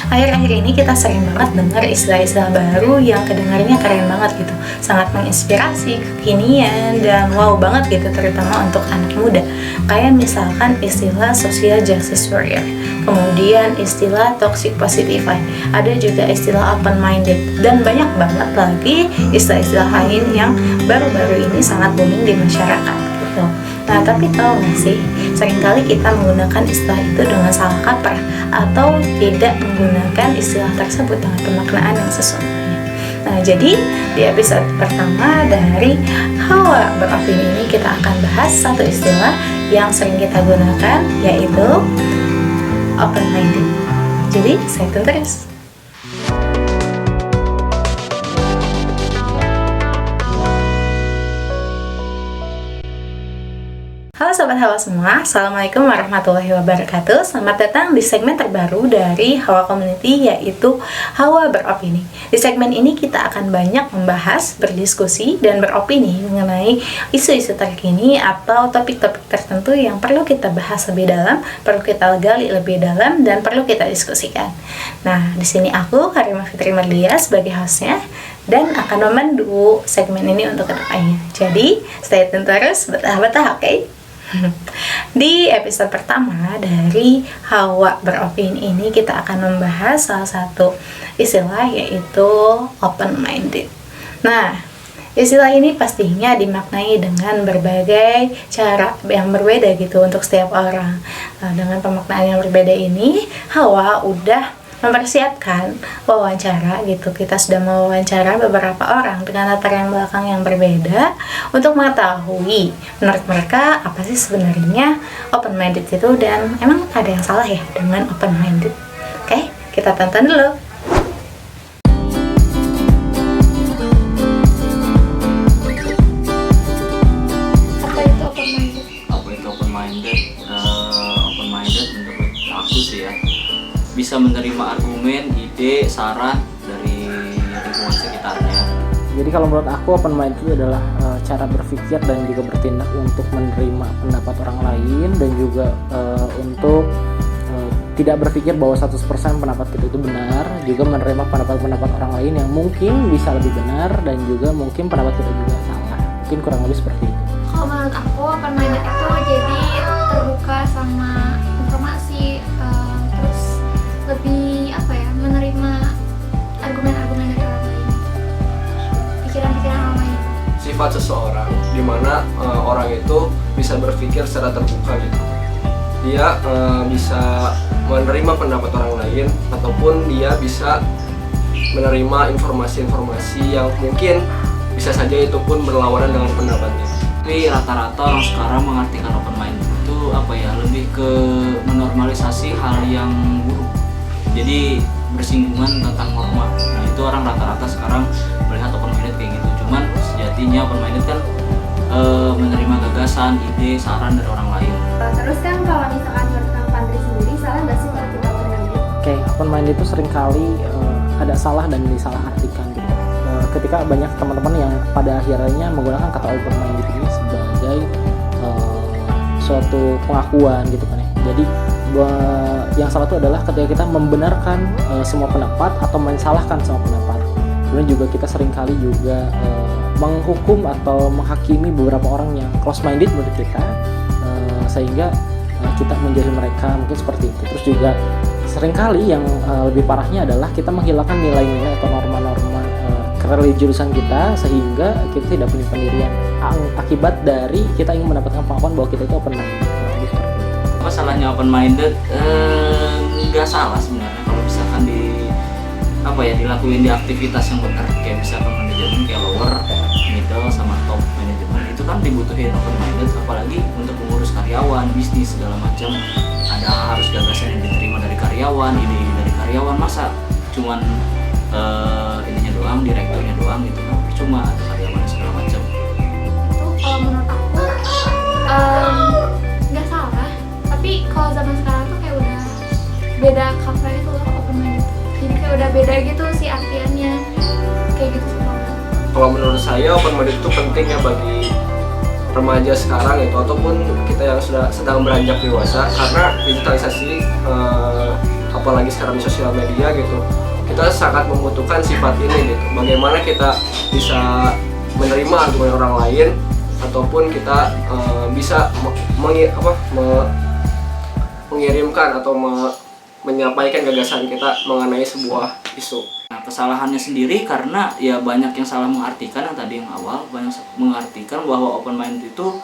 Akhir-akhir ini kita sering banget dengar istilah-istilah baru yang kedengarannya keren banget gitu, sangat menginspirasi, kekinian, dan wow banget gitu, terutama untuk anak muda. Kayak misalkan istilah social justice warrior, kemudian istilah toxic positivity, ada juga istilah open minded, dan banyak banget lagi istilah-istilah lain yang baru-baru ini sangat booming di masyarakat gitu. Nah, tapi tahu nggak sih, seringkali kita menggunakan istilah itu dengan salah kaprah atau tidak menggunakan istilah tersebut dengan pemaknaan yang sesungguhnya. Nah, jadi di episode pertama dari Hawa Beropini ini kita akan bahas satu istilah yang sering kita gunakan, yaitu open minded. Jadi, stay tune terus. Halo Sobat Hawa semua, Assalamualaikum warahmatullahi wabarakatuh. Selamat datang di segmen terbaru dari Hawa Community, yaitu Hawa Beropini. Di segmen ini kita akan banyak membahas, berdiskusi, dan beropini mengenai isu-isu terkini atau topik-topik tertentu yang perlu kita bahas lebih dalam, perlu kita gali lebih dalam, dan perlu kita diskusikan. Nah, di sini aku, Karimah Fitri Marlia, sebagai hostnya, dan akan memandu segmen ini untuk kedepannya. Jadi, stay tune terus, betah-betah, oke? Di episode pertama dari Hawa Beropini ini kita akan membahas salah satu istilah, yaitu open minded. Nah, istilah ini pastinya dimaknai dengan berbagai cara yang berbeda gitu untuk setiap orang. Nah, dengan pemaknaan yang berbeda ini, Hawa udah mempersiapkan wawancara gitu. Kita sudah mewawancara beberapa orang dengan latar yang belakang yang berbeda untuk mengetahui menurut mereka apa sih sebenarnya open minded itu, dan emang ada yang salah ya dengan open minded. Oke, kita tonton dulu. Apa itu open minded? Apa itu open minded? Open minded menurut aku sih ya, bisa menerima argumen, ide, saran dari lingkungan sekitarnya. Jadi kalau menurut aku open mind itu adalah cara berpikir dan juga bertindak untuk menerima pendapat orang lain, dan juga untuk tidak berpikir bahwa 100% pendapat kita itu benar, juga menerima pendapat-pendapat orang lain yang mungkin bisa lebih benar dan juga mungkin pendapat kita juga salah. Mungkin kurang lebih seperti itu. Kalau menurut aku open minded itu jadi terbuka sama informasi, terus lebih menerima argumen-argumen dari orang lain, pikiran-pikiran orang lain. Sifat seseorang di mana orang itu bisa berpikir secara terbuka gitu. Dia bisa menerima pendapat orang lain, ataupun dia bisa menerima informasi-informasi yang mungkin bisa saja itu pun berlawanan dengan pendapatnya. Tapi rata-rata orang sekarang mengartikan open mind itu lebih ke menormalisasi hal yang buruk. Jadi bersinggungan tentang norma. Nah, itu orang rata-rata sekarang melihat open minded kayak gitu. Cuman sejatinya open minded kan menerima gagasan, ide, saran dari orang lain. Terus kan kalau misalkan menurut Kang Fadri sendiri, salah nggak sih kalau kita open minded? Oke, open mind itu seringkali ada salah dan disalahartikan gitu. Ketika banyak teman-teman yang pada akhirnya menggunakan kata open minded ini sebagai suatu pengakuan gitu kan ya. Jadi yang salah itu adalah ketika kita membenarkan semua pendapat atau mensalahkan semua pendapat. Kemudian juga kita seringkali juga menghukum atau menghakimi beberapa orang yang close minded menurut kita, sehingga kita menjauhi mereka, mungkin seperti itu. Terus juga seringkali yang lebih parahnya adalah kita menghilangkan nilai-nilai atau norma-norma kereligiusan kita, sehingga kita tidak punya pendirian akibat dari kita ingin mendapatkan pengakuan bahwa kita itu open minded. Masalahnya open minded nggak salah sebenarnya kalau misalkan dilakuin di aktivitas yang benar, kayak misalkan manajemen kayak lower, middle, sama top manajemen itu kan dibutuhin open minded, apalagi untuk mengurus karyawan, bisnis segala macam. Ada harus gagasan yang diterima dari karyawan, ide dari karyawan, masa cuman ininya doang, direkturnya doang gitu kan, percuma ada karyawan segala macam. Itu kalau menurut aku nggak salah, tapi kalau zaman sekarang tuh kayak udah beda kaprah itu loh open minded. Jadi kayak udah beda gitu sih artiannya, kayak gitu sih. Kalau menurut saya open minded itu penting ya bagi remaja sekarang itu, ataupun kita yang sudah sedang beranjak dewasa, karena digitalisasi apalagi sekarang di sosial media gitu, kita sangat membutuhkan sifat ini gitu. Bagaimana kita bisa menerima argumen orang lain, ataupun kita bisa mengirimkan atau menyampaikan gagasan kita mengenai sebuah isu. Nah, kesalahannya sendiri karena ya banyak yang salah mengartikan, yang tadi yang awal banyak mengartikan bahwa open mind itu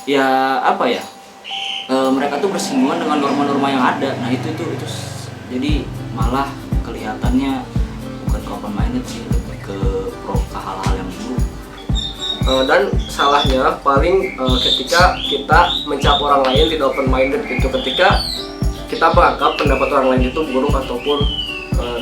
ya apa ya, mereka tuh bersinggungan dengan norma-norma yang ada. Nah itu jadi malah kelihatannya bukan ke open minded sih, lebih ke hal-hal yang buruk. Dan salahnya paling ketika kita mencap orang lain tidak open minded gitu, ketika kita menganggap pendapat orang lain itu buruk ataupun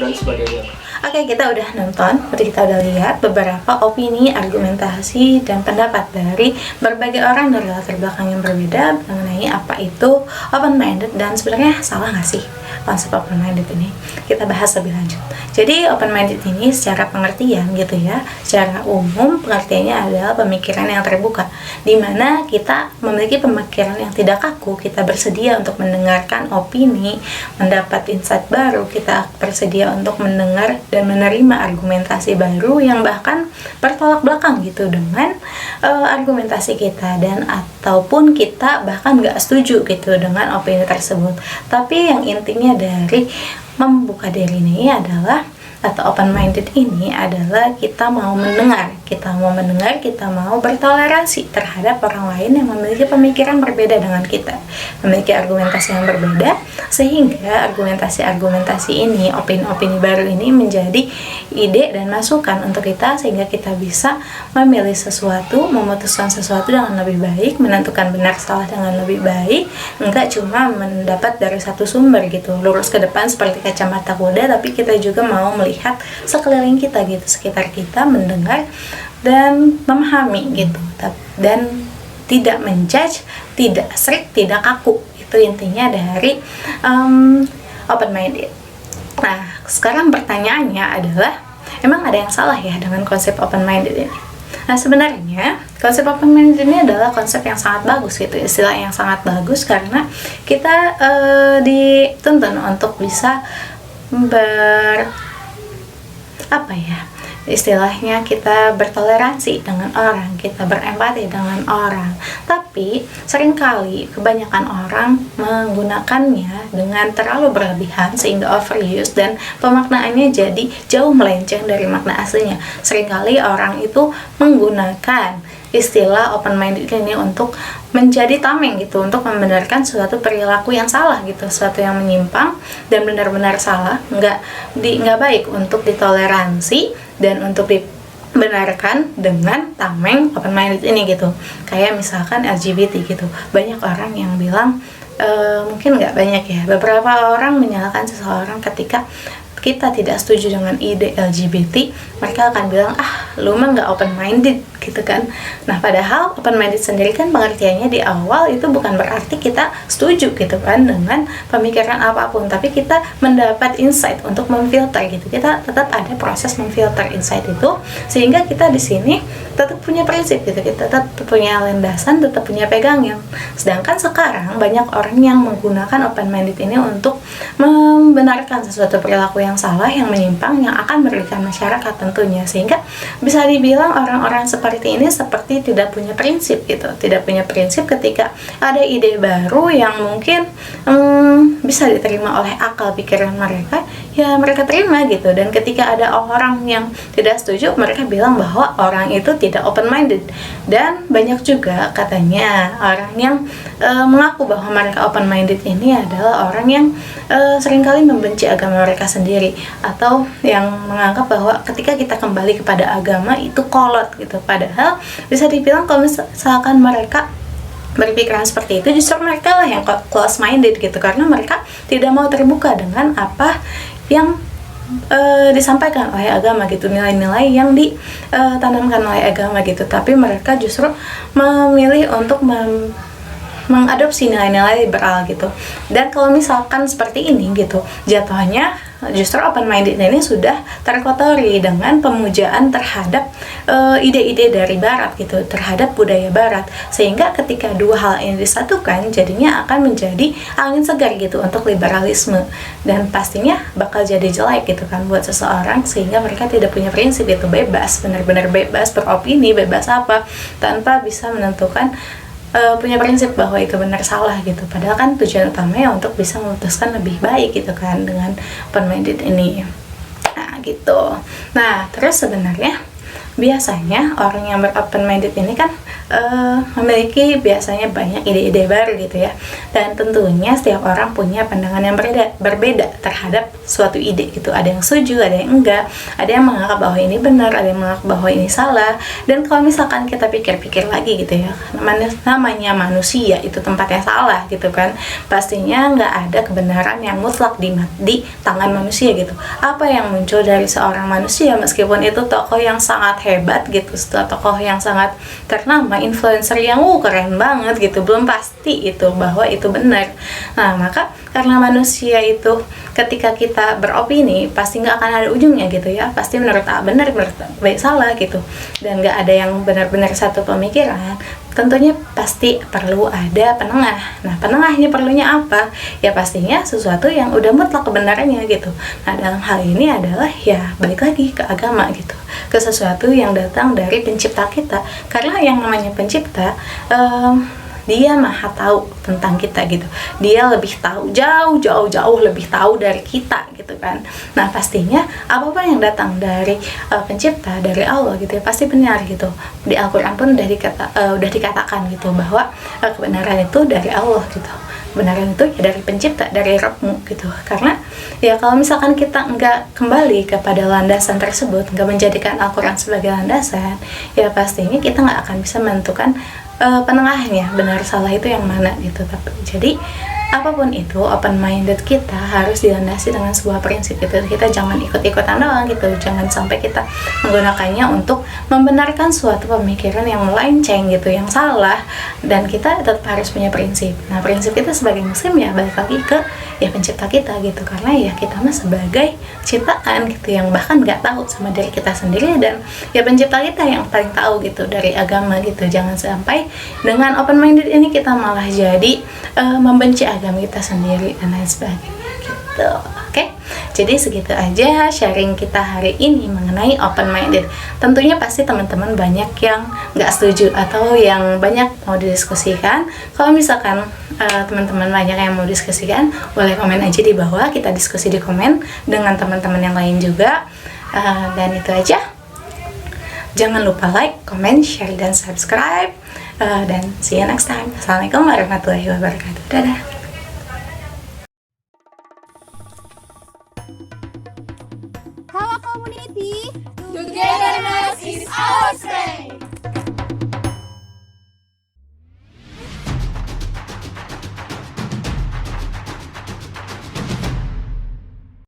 dan sebagainya. Oke, kita udah nonton, berarti kita udah lihat beberapa opini, argumentasi, dan pendapat dari berbagai orang dari latar belakang yang berbeda mengenai apa itu open minded dan sebenarnya salah nggak sih konsep open minded ini. Kita bahas lebih lanjut. Jadi open minded ini secara pengertian gitu ya, secara umum pengertiannya adalah pemikiran yang terbuka, di mana kita memiliki pemikiran yang tidak kaku, kita bersedia untuk mendengarkan opini, mendapat insight baru, kita bersedia untuk mendengar dan menerima argumentasi baru yang bahkan bertolak belakang gitu dengan argumentasi kita, dan ataupun kita bahkan nggak setuju gitu dengan opini tersebut. Tapi yang intinya dari membuka diri ini adalah, atau open minded ini adalah kita mau mendengar, kita mau bertoleransi terhadap orang lain yang memiliki pemikiran berbeda dengan kita, memiliki argumentasi yang berbeda, sehingga argumentasi ini, opini-opini baru ini menjadi ide dan masukan untuk kita, sehingga kita bisa memilih sesuatu, memutuskan sesuatu dengan lebih baik, menentukan benar salah dengan lebih baik, enggak cuma mendapat dari satu sumber gitu, lurus ke depan seperti kacamata kuda, tapi kita juga mau melihat sekeliling kita gitu, sekitar kita, mendengar dan memahami gitu, dan tidak menjudge, tidak strict, tidak kaku. Itu intinya dari open minded. Nah, sekarang pertanyaannya adalah, emang ada yang salah ya dengan konsep open minded ini? Nah, sebenarnya konsep open minded ini adalah konsep yang sangat bagus gitu, istilah yang sangat bagus, karena kita dituntun untuk bisa istilahnya kita bertoleransi dengan orang, kita berempati dengan orang. Tapi seringkali kebanyakan orang menggunakannya dengan terlalu berlebihan sehingga overuse, dan pemaknaannya jadi jauh melenceng dari makna aslinya. Seringkali orang itu menggunakan istilah open minded ini untuk menjadi tameng gitu, untuk membenarkan suatu perilaku yang salah gitu, suatu yang menyimpang dan benar-benar salah, nggak baik untuk ditoleransi dan untuk dibenarkan dengan tameng open minded ini gitu. Kayak misalkan LGBT gitu, banyak orang yang bilang, mungkin nggak banyak ya, beberapa orang menyalahkan seseorang ketika kita tidak setuju dengan ide LGBT, mereka akan bilang, lu mah nggak open minded gitu kan. Nah, padahal open minded sendiri kan pengertiannya di awal itu bukan berarti kita setuju gitu kan dengan pemikiran apapun, tapi kita mendapat insight untuk memfilter gitu. Kita tetap ada proses memfilter insight itu, sehingga kita di sini tetap punya prinsip gitu, kita tetap punya landasan, tetap punya pegangan. Sedangkan sekarang banyak orang yang menggunakan open minded ini untuk membenarkan sesuatu perilaku yang salah, yang menyimpang, yang akan merugikan masyarakat tentunya, sehingga bisa dibilang orang-orang seperti ini seperti tidak punya prinsip gitu, tidak punya prinsip ketika ada ide baru yang mungkin bisa diterima oleh akal pikiran mereka, ya mereka terima gitu. Dan ketika ada orang yang tidak setuju, mereka bilang bahwa orang itu tidak open minded. Dan banyak juga katanya orang yang mengaku bahwa mereka open minded ini adalah orang yang seringkali membenci agama mereka sendiri, atau yang menganggap bahwa ketika kita kembali kepada agama itu kolot gitu. Padahal bisa dibilang kalau misalkan mereka berpikiran seperti itu, justru mereka lah yang close minded gitu, karena mereka tidak mau terbuka dengan apa yang disampaikan oleh agama gitu, nilai-nilai yang ditanamkan oleh agama gitu. Tapi mereka justru memilih untuk mengadopsi nilai-nilai liberal gitu. Dan kalau misalkan seperti ini gitu, jatuhnya justru open minded ini sudah terkotori dengan pemujaan terhadap ide-ide dari barat gitu, terhadap budaya barat, sehingga ketika dua hal ini disatukan jadinya akan menjadi angin segar gitu untuk liberalisme, dan pastinya bakal jadi jelek gitu kan buat seseorang, sehingga mereka tidak punya prinsip itu, bebas, benar-benar bebas beropini, bebas apa, tanpa bisa menentukan punya prinsip bahwa itu benar salah gitu. Padahal kan tujuan utamanya untuk bisa memutuskan lebih baik gitu kan dengan open minded ini. Nah gitu. Nah terus sebenarnya biasanya orang yang beropen minded ini kan memiliki biasanya banyak ide-ide baru gitu ya, dan tentunya setiap orang punya pandangan yang berbeda terhadap suatu ide gitu. Ada yang setuju, ada yang enggak, ada yang menganggap bahwa ini benar, ada yang menganggap bahwa ini salah. Dan kalau misalkan kita pikir-pikir lagi gitu ya, namanya manusia itu tempatnya salah gitu kan, pastinya nggak ada kebenaran yang mutlak di tangan manusia gitu. Apa yang muncul dari seorang manusia, meskipun itu tokoh yang sangat hebat gitu, tokoh yang sangat ternama, influencer yang keren banget gitu, belum pasti itu bahwa itu benar. Nah maka karena manusia itu ketika kita beropini pasti nggak akan ada ujungnya gitu ya, pasti menurut A benar, menurut B salah gitu, dan nggak ada yang benar-benar satu pemikiran. Tentunya pasti perlu ada penengah. Nah penengahnya perlunya apa? Ya pastinya sesuatu yang udah mutlak kebenarannya gitu. Nah dalam hal ini adalah ya balik lagi ke agama gitu, ke sesuatu yang datang dari pencipta kita, karena yang namanya pencipta dia maha tahu tentang kita gitu, dia lebih tahu, jauh lebih tahu dari kita gitu kan. Nah pastinya apapun yang datang dari pencipta, dari Allah gitu ya, pasti benar gitu. Di Al-Quran pun udah dikatakan gitu bahwa kebenaran itu dari Allah gitu, kebenaran itu ya dari pencipta, dari Rabbmu gitu. Karena ya kalau misalkan kita nggak kembali kepada landasan tersebut, nggak menjadikan Al-Quran sebagai landasan, ya pastinya kita nggak akan bisa menentukan penengahnya, benar salah itu yang mana gitu. Tapi jadi apapun itu, open minded kita harus dilandasi dengan sebuah prinsip gitu. Kita jangan ikut-ikutan doang gitu, jangan sampai kita menggunakannya untuk membenarkan suatu pemikiran yang melenceng gitu, yang salah. Dan kita tetap harus punya prinsip. Nah prinsip kita sebagai muslim ya balik lagi ke ya pencipta kita gitu, karena ya kita mah sebagai ciptaan gitu, yang bahkan nggak tahu sama diri kita sendiri, dan ya pencipta kita yang paling tahu gitu dari agama gitu. Jangan sampai dengan open minded ini kita malah jadi membenci agama kita sendiri dan lain sebagainya gitu. Oke, jadi segitu aja sharing kita hari ini mengenai open minded. Tentunya pasti teman-teman banyak yang nggak setuju atau yang banyak mau didiskusikan. Kalau misalkan teman-teman banyak yang mau diskusikan, boleh komen aja di bawah, kita diskusi di komen dengan teman-teman yang lain juga. Dan itu aja. Jangan lupa like, comment, share, dan subscribe. Dan see you next time. Assalamualaikum warahmatullahi wabarakatuh. Dadah. Halo community, Together